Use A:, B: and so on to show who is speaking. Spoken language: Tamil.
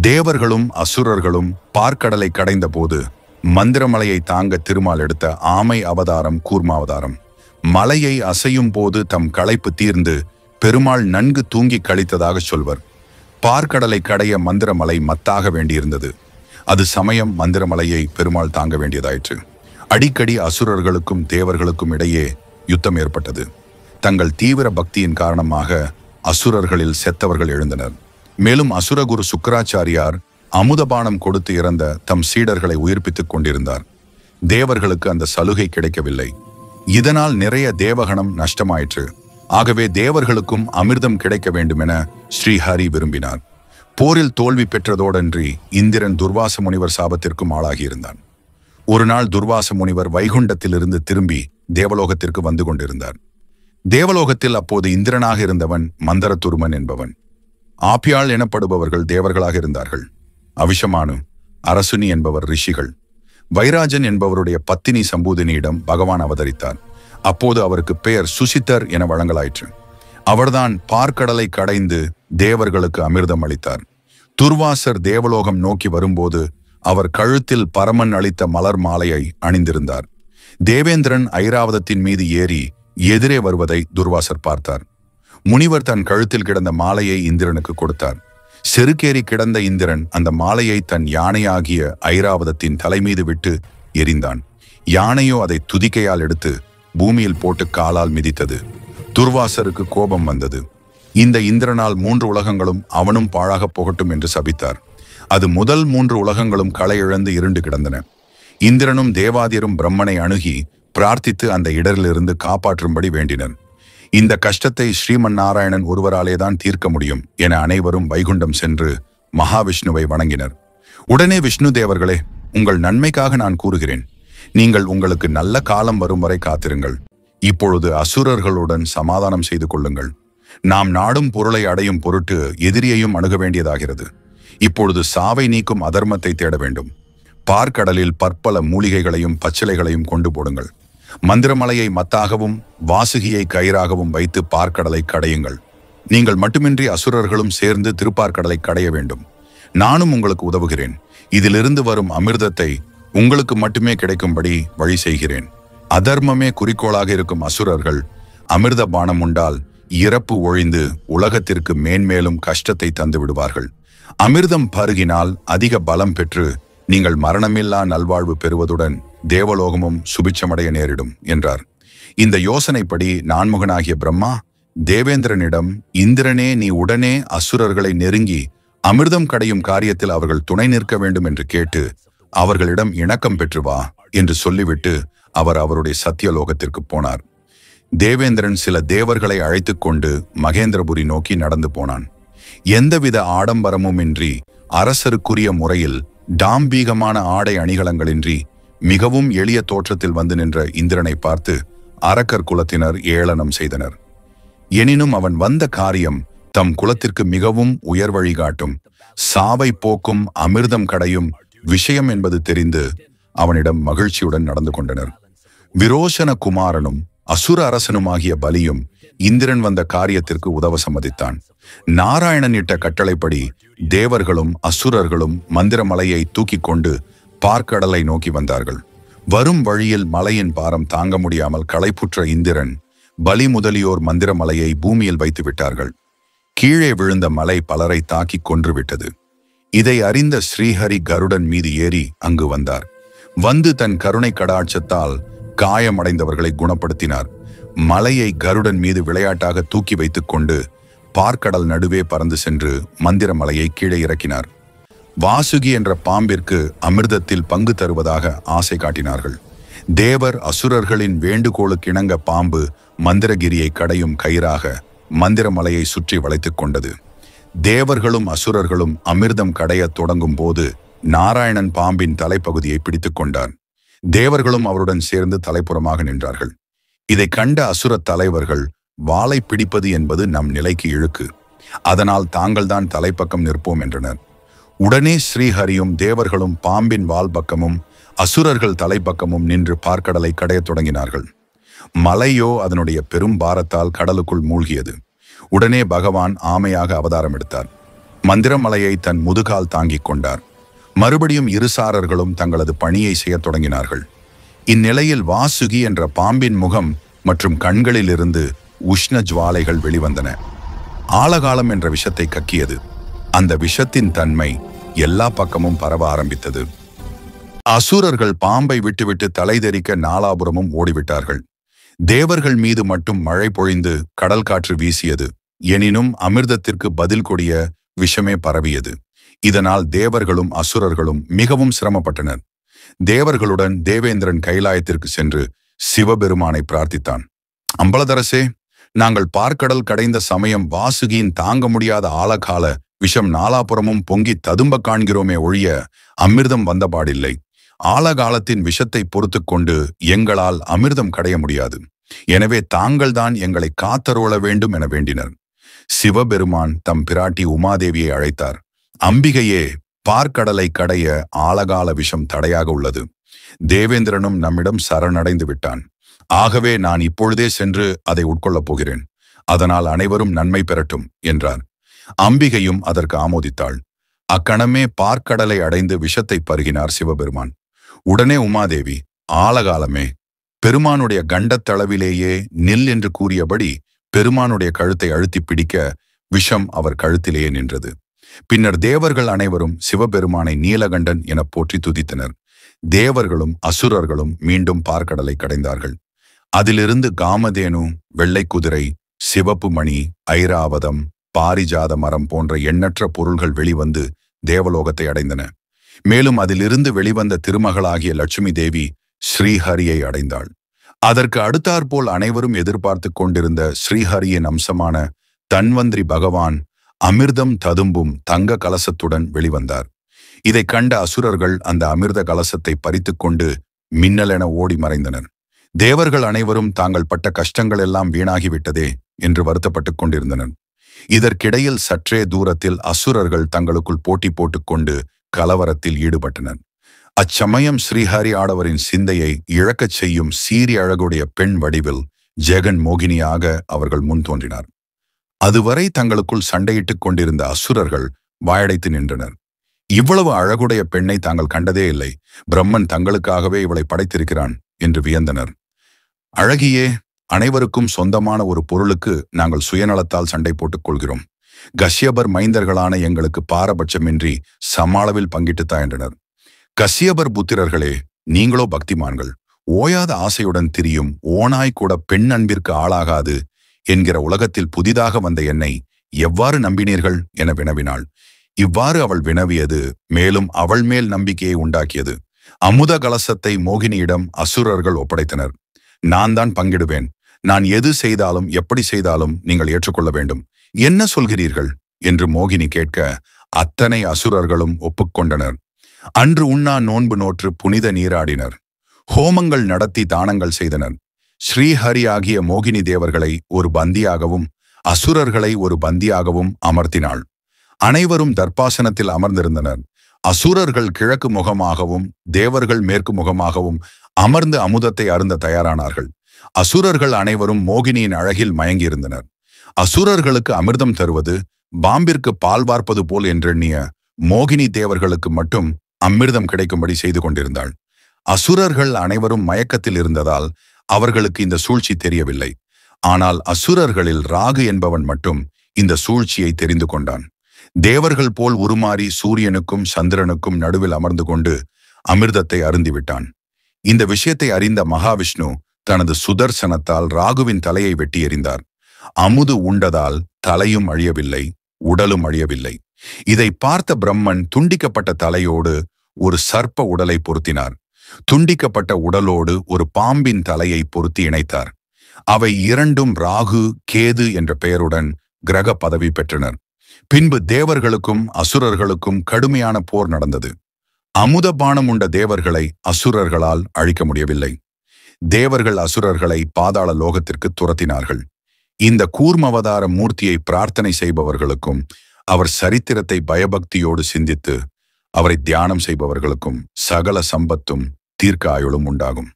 A: தேவர்களும் அசுரர்களும் பார்க்கடலை கடைந்த போது மந்திரமலையை தாங்க திருமால் எடுத்த ஆமை அவதாரம் கூர்மாவதாரம். மலையை அசையும் போது தம் களைப்பு தீர்ந்து பெருமாள் நன்கு தூங்கி கழித்ததாக சொல்வர். பார்க்கடலை கடைய மந்திரமலை மத்தாக வேண்டியிருந்தது. அது சமயம் மந்திரமலையை பெருமாள் தாங்க வேண்டியதாயிற்று. அடிக்கடி அசுரர்களுக்கும் தேவர்களுக்கும் இடையே யுத்தம் ஏற்பட்டது. தங்கள் தீவிர பக்தியின் காரணமாக அசுரர்களில் செத்தவர்கள் எழுந்தனர். மேலும் அசுரகுரு சுக்கராச்சாரியார் அமுதபானம் கொடுத்து இறந்த தம் சீடர்களை உயிர்ப்பித்துக் கொண்டிருந்தார். தேவர்களுக்கு அந்த சலுகை கிடைக்கவில்லை. இதனால் நிறைய தேவகணம் நஷ்டமாயிற்று. ஆகவே தேவர்களுக்கும் அமிர்தம் கிடைக்க வேண்டுமென ஸ்ரீஹரி விரும்பினார். போரில் தோல்வி பெற்றதோடன்றி இந்திரன் துர்வாச முனிவர் சாபத்திற்கும் ஆளாகியிருந்தான். ஒரு நாள் துர்வாச முனிவர் வைகுண்டத்திலிருந்து திரும்பி தேவலோகத்திற்கு வந்து கொண்டிருந்தார். தேவலோகத்தில் அப்போது இந்திரனாக இருந்தவன் மந்தரதுருமன் என்பவன். ஆப்யாள் எனப்படுபவர்கள் தேவர்களாக இருந்தார்கள். அவிஷமானு, அரசுனி என்பவர் ரிஷிகள். வைராஜன் என்பவருடைய பத்தினி சம்பூதினியிடம் பகவான் அவதரித்தார். அப்போது அவருக்கு பெயர் சுசித்தர் என வழங்கலாயிற்று. அவர்தான் பார்க்கடலை கடைந்து தேவர்களுக்கு அமிர்தம் அளித்தார். துர்வாசர் தேவலோகம் நோக்கி வரும்போது அவர் கழுத்தில் பரமன் அளித்த மலர் மாலையை அணிந்திருந்தார். தேவேந்திரன் ஐராவதத்தின் மீது ஏறி எதிரே வருவதை துர்வாசர் பார்த்தார். முனிவர் தன் கழுத்தில் கிடந்த மாலையை இந்திரனுக்கு கொடுத்தார். செருக்கேறி கிடந்த இந்திரன் அந்த மாலையை தன் யானையாகிய ஐராவதத்தின் தலைமீது விட்டு எறிந்தான். யானையோ அதை துதிக்கையால் எடுத்து பூமியில் போட்டு காலால் மிதித்தது. துர்வாசருக்கு கோபம் வந்தது. இந்த இந்திரனால் 3 உலகங்களும் அவனும் பாழாக போகட்டும் என்று சபித்தார். அது முதல் 3 உலகங்களும் களை இழந்து இருண்டு கிடந்தன. இந்திரனும் தேவாதியரும் பிரம்மனை அணுகி பிரார்த்தித்து அந்த இடரிலிருந்து காப்பாற்றும்படி வேண்டினர். இந்த கஷ்டத்தை ஸ்ரீமன் நாராயணன் ஒருவராலேதான் தீர்க்க முடியும் என அனைவரும் வைகுண்டம் சென்று மகாவிஷ்ணுவை வணங்கினர். உடனே விஷ்ணு தேவர்களே, உங்கள் நன்மைக்காக நான் கூறுகிறேன். நீங்கள் உங்களுக்கு நல்ல காலம் வரும் வரை காத்திருங்கள். இப்பொழுது அசுரர்களுடன் சமாதானம் செய்து கொள்ளுங்கள். நாம் நாடும் பொருளை அடையும் பொருட்டு எதிரியையும் அணுக வேண்டியதாகிறது. இப்பொழுது சாவை நீக்கும் அதர்மத்தை தேட வேண்டும். பார்க்கடலில் பற்பல மூலிகைகளையும் பச்சிலைகளையும் கொண்டு போடுங்கள். மந்திரமலையை மத்தாகவும் வாசுகியை கயிறாகவும் வைத்து பார்க்கடலை கடையுங்கள். நீங்கள் மட்டுமின்றி அசுரர்களும் சேர்ந்து திருப்பார்க்கடலை கடைய வேண்டும். நானும் உங்களுக்கு உதவுகிறேன். இதிலிருந்து வரும் அமிர்தத்தை உங்களுக்கு மட்டுமே கிடைக்கும்படி வழி செய்கிறேன். அதர்மமே குறிக்கோளாக இருக்கும் அசுரர்கள் அமிர்த பானம் உண்டால் இறப்பு ஒழிந்து உலகத்திற்கு மேன்மேலும் கஷ்டத்தை தந்து விடுவார்கள். அமிர்தம் பருகினால் அதிக பலம் பெற்று நீங்கள் மரணமில்லா நல்வாழ்வு பெறுவதுடன் தேவலோகமும் சுபிட்சமடைய நேரிடும் என்றார். இந்த யோசனைப்படி நான்முகனாகிய பிரம்மா தேவேந்திரனிடம், இந்திரனே, நீ உடனே அசுரர்களை நெருங்கி அமிர்தம் கடையும் காரியத்தில் அவர்கள் துணை நிற்க வேண்டும் என்று கேட்டு அவர்களிடம் இணக்கம் பெற்று வா என்று சொல்லிவிட்டு அவர் அவருடைய சத்தியலோகத்திற்கு போனார். தேவேந்திரன் சில தேவர்களை அழைத்து கொண்டு மகேந்திரபுரி நோக்கி நடந்து போனான். எந்தவித ஆடம்பரமுமின்றி அரசருக்குரிய முறையில் டாம்பீகமான ஆடை அணிகலங்களின்றி மிகவும் எளிய தோற்றத்தில் வந்து நின்ற இந்திரனை பார்த்து அரக்கர் குலத்தினர் ஏளனம் செய்தனர். எனினும் அவன் வந்த காரியம் தம் குலத்திற்கு மிகவும் உயர் வழிகாட்டும், சாவை போக்கும், அமிர்தம் கடையும் விஷயம் என்பது தெரிந்து அவனிடம் மகிழ்ச்சியுடன் நடந்து கொண்டனர். விரோசன குமாரனும் அசுர அரசனுமாகிய பலியும் இந்திரன் வந்த காரியத்திற்கு உதவ சம்மதித்தான். நாராயணன் இட்ட கட்டளைப்படி தேவர்களும் அசுரர்களும் மந்திரமலையை தூக்கி கொண்டு பார்க்கடலை நோக்கி வந்தார்கள். வரும் வழியில் மலையின் பாரம் தாங்க முடியாமல் களைப்புற்ற இந்திரன், பலி முதலியோர் மந்திரமலையை பூமியில் வைத்து விட்டார்கள். கீழே விழுந்த மலை பலரை தாக்கி கொன்றுவிட்டது. இதை அறிந்த ஸ்ரீஹரி கருடன் மீது ஏறி அங்கு வந்தார். வந்து தன் கருணை கடாட்சத்தால் காயமடைந்தவர்களை குணப்படுத்தினார். மலையை கருடன் மீது விளையாட்டாக தூக்கி வைத்துக் கொண்டு பார்க்கடல் நடுவே பறந்து சென்று மந்திரமலையை கீழே இறக்கினார். வாசுகி என்ற பாம்பிற்கு அமிர்தத்தில் பங்கு தருவதாக ஆசை காட்டினார்கள். தேவர் அசுரர்களின் வேண்டுகோளுக்கு இணங்க பாம்பு மந்திரகிரியை கடையும் கயிறாக மந்திரமலையை சுற்றி வளைத்துக் கொண்டது. தேவர்களும் அசுரர்களும் அமிர்தம் கடைய தொடங்கும் போது நாராயணன் பாம்பின் தலைப்பகுதியை பிடித்துக் கொண்டார். தேவர்களும் அவருடன் சேர்ந்து தலைப்புறமாக நின்றார்கள். இதை கண்ட அசுர தலைவர்கள், வாளை பிடிப்பது என்பது நம் நிலைக்கு இழுக்கு, அதனால் தாங்கள்தான் தலைப்பக்கம் நிற்போம் என்றனர். உடனே ஸ்ரீஹரியும் தேவர்களும் பாம்பின் வால் பக்கமும் அசுரர்கள் தலைப்பக்கமும் நின்று பார்க்கடலை கடையத் தொடங்கினார்கள். மலையோ அதனுடைய பெரும் பாரத்தால் கடலுக்குள் மூழ்கியது. உடனே பகவான் ஆமையாக அவதாரம் எடுத்தார். மந்திரமலையை தன் முதுகால் தாங்கிக் கொண்டார். மறுபடியும் இருசாரர்களும் தங்களது பணியை செய்யத் தொடங்கினார்கள். இந்நிலையில் வாசுகி என்ற பாம்பின் முகம் மற்றும் கண்களிலிருந்து உஷ்ண ஜுவாலைகள் வெளிவந்தன. ஆழகாலம் என்ற விஷத்தை கக்கியது. அந்த விஷத்தின் தன்மை எல்லா பக்கமும் பரவ ஆரம்பித்தது. அசுரர்கள் பாம்பை விட்டுவிட்டு தலைதெறிக்க நாலாபுரமும் ஓடிவிட்டார்கள். தேவர்கள் மீது மட்டும் மழை பொழிந்து கடல் காற்று வீசியது. எனினும் அமிர்தத்திற்கு பதில் கொடிய விஷமே பரவியது. இதனால் தேவர்களும் அசுரர்களும் மிகவும் சிரமப்பட்டனர். தேவர்களுடன் தேவேந்திரன் கைலாயத்திற்கு சென்று சிவபெருமானை பிரார்த்தித்தான். அம்பலதரசே, நாங்கள் பார்க்கடல் கடைந்த சமயம் வாசுகியின் தாங்க முடியாத ஆழகால விஷம் நாலாபுரமும் பொங்கி ததும்ப காண்கிறோமே ஒழிய அமிர்தம் வந்தபாடில்லை. ஆழகாலத்தின் விஷத்தை பொறுத்து கொண்டு எங்களால் அமிர்தம் கடைய முடியாது. எனவே தாங்கள்தான் எங்களை காத்தருள வேண்டும் என வேண்டினர். சிவபெருமான் தம் பிராட்டி உமாதேவியை அழைத்தார். அம்பிகையே, பார்க்கடலை கடைய ஆழகால விஷம் தடையாக உள்ளது. தேவேந்திரனும் நம்மிடம் சரணடைந்து விட்டான். ஆகவே நான் இப்பொழுதே சென்று அதை உட்கொள்ளப் போகிறேன். அதனால் அனைவரும் நன்மை பெறட்டும் என்றார். அம்பிகையும் அதற்கு ஆமோதித்தாள். அக்கணமே பார்க்கடலை அடைந்து விஷத்தை பருகினார் சிவபெருமான். உடனே உமாதேவி, ஆழகாலமே, பெருமானுடைய கண்டத்தளவிலேயே நில் என்று கூறியபடி பெருமானுடைய கழுத்தை அழுத்தி பிடிக்க விஷம் அவர் கழுத்திலேயே நின்றது. பின்னர் தேவர்கள் அனைவரும் சிவபெருமானை நீலகண்டன் என போற்றி துதித்தனர். தேவர்களும் அசுரர்களும் மீண்டும் பார்க்கடலை கடைந்தார்கள். அதிலிருந்து காமதேனு, வெள்ளை குதிரை, சிவப்பு மணி, ஐராவதம், பாரிஜாத மரம் போன்ற எண்ணற்ற பொருள்கள் வெளிவந்து தேவலோகத்தை அடைந்தன. மேலும் அதிலிருந்து வெளிவந்த திருமகளாகிய லட்சுமி தேவி ஸ்ரீஹரியை அடைந்தாள். அதற்கு அடுத்தாற்போல் அனைவரும் எதிர்பார்த்து கொண்டிருந்த ஸ்ரீஹரியின் அம்சமான தன்வந்திரி பகவான் அமிர்தம் ததும்பும் தங்க கலசத்துடன் வெளிவந்தார். இதை கண்ட அசுரர்கள் அந்த அமிர்த கலசத்தை பறித்து கொண்டு மின்னலென ஓடி மறைந்தனர். தேவர்கள் அனைவரும் தாங்கள் பட்ட கஷ்டங்கள் எல்லாம் வீணாகிவிட்டதே என்று வருத்தப்பட்டுக் கொண்டிருந்தனர். இதற்கிடையில் சற்றே தூரத்தில் அசுரர்கள் தங்களுக்குள் போட்டி போட்டுக்கொண்டு கலவரத்தில் ஈடுபட்டனர். அச்சமயம் ஸ்ரீஹரி ஆடவரின் சிந்தையை இழக்கச் செய்யும் சீரி அழகுடைய பெண் வடிவில் ஜெகன் மோகினியாக அவர்கள் முன் தோன்றினார். அதுவரை தங்களுக்குள் சண்டையிட்டுக் கொண்டிருந்த அசுரர்கள் வாயடைத்து நின்றனர். இவ்வளவு அழகுடைய பெண்ணை தாங்கள் கண்டதே இல்லை. பிரம்மன் தங்களுக்காகவே இவளை படைத்திருக்கிறான் என்று வியந்தனர். அழகியே, அனைவருக்கும் சொந்தமான ஒரு பொருளுக்கு நாங்கள் சுயநலத்தால் சண்டை போட்டுக் கொள்கிறோம். கஷ்யபர் மைந்தர்களான எங்களுக்கு பாரபட்சமின்றி சமாளவில் பங்கிட்டுத்தா என்றனர். கஷ்யபர் புத்திரர்களே, நீங்களோ பக்திமான்கள். ஓயாத ஆசையுடன் திரியும் ஓனாய் கூட பெண் அன்பிற்கு ஆளாகாது என்கிற உலகத்தில் புதிதாக வந்த என்னை எவ்வாறு நம்பினீர்கள் என வினவினாள். இவ்வாறு அவள் வினவியது மேலும் அவள் மேல் நம்பிக்கையை உண்டாக்கியது. அமுத கலசத்தை மோகினியிடம் அசுரர்கள் ஒப்படைத்தனர். நான் தான் பங்கிடுவேன். நான் எது செய்தாலும் எப்படி செய்தாலும் நீங்கள் ஏற்றுக்கொள்ள வேண்டும். என்ன சொல்கிறீர்கள் என்று மோகினி கேட்க அத்தனை அசுரர்களும் ஒப்புக்கொண்டனர். அன்று உண்ணா நோன்பு நோற்று புனித நீராடினர். ஹோமங்கள் நடத்தி தானங்கள் செய்தனர். ஸ்ரீஹரி ஆகிய மோகினி தேவர்களை ஒரு பந்தியாகவும் அசுரர்களை ஒரு பந்தியாகவும் அமர்த்தினாள். அனைவரும் தர்பாசனத்தில் அமர்ந்திருந்தனர். அசுரர்கள் கிழக்கு முகமாகவும் தேவர்கள் மேற்கு முகமாகவும் அமர்ந்து அமுதத்தை அருந்த தயாரானார்கள். அசுரர்கள் அனைவரும் மோகினியின் அழகில் மயங்கியிருந்தனர். அசுரர்களுக்கு அமிர்தம் தருவது பாம்பிற்கு பால் வார்ப்பது போல் என்றெண்ணிய மோகினி தேவர்களுக்கு மட்டும் அமிர்தம் கிடைக்கும்படி செய்து கொண்டிருந்தாள். அசுரர்கள் அனைவரும் மயக்கத்தில் இருந்ததால் அவர்களுக்கு இந்த சூழ்ச்சி தெரியவில்லை. ஆனால் அசுரர்களில் ராகு என்பவன் மட்டும் இந்த சூழ்ச்சியை தெரிந்து கொண்டான். தேவர்கள் போல் உருமாறி சூரியனுக்கும் சந்திரனுக்கும் நடுவில் அமர்ந்து கொண்டு அமிர்தத்தை அருந்திவிட்டான். இந்த விஷயத்தை அறிந்த மகாவிஷ்ணு தனது சுதர்சனத்தால் ராகுவின் தலையை வெட்டி எறிந்தார். அமுது உண்டதால் தலையும் அழியவில்லை, உடலும் அழியவில்லை. இதை பார்த்த பிரம்மன் துண்டிக்கப்பட்ட தலையோடு ஒரு சர்ப்ப உடலை பொருத்தினார். துண்டிக்கப்பட்ட உடலோடு ஒரு பாம்பின் தலையை பொருத்தி இணைத்தார். அவை இரண்டும் ராகு, கேது என்ற பெயருடன் கிரக பதவி பெற்றனர். பின்பு தேவர்களுக்கும் அசுரர்களுக்கும் கடுமையான போர் நடந்தது. அமுதபானம் உண்ட தேவர்களை அசுரர்களால் அழிக்க முடியவில்லை. தேவர்கள் அசுரர்களை பாதாள லோகத்திற்கு துரத்தினார்கள். இந்த கூர்மவதார மூர்த்தியை பிரார்த்தனை செய்பவர்களுக்கும் அவர் சரித்திரத்தை பயபக்தியோடு சிந்தித்து அவரை தியானம் செய்பவர்களுக்கும் சகல சம்பத்தும் தீர்க்க ஆயுளும் உண்டாகும்.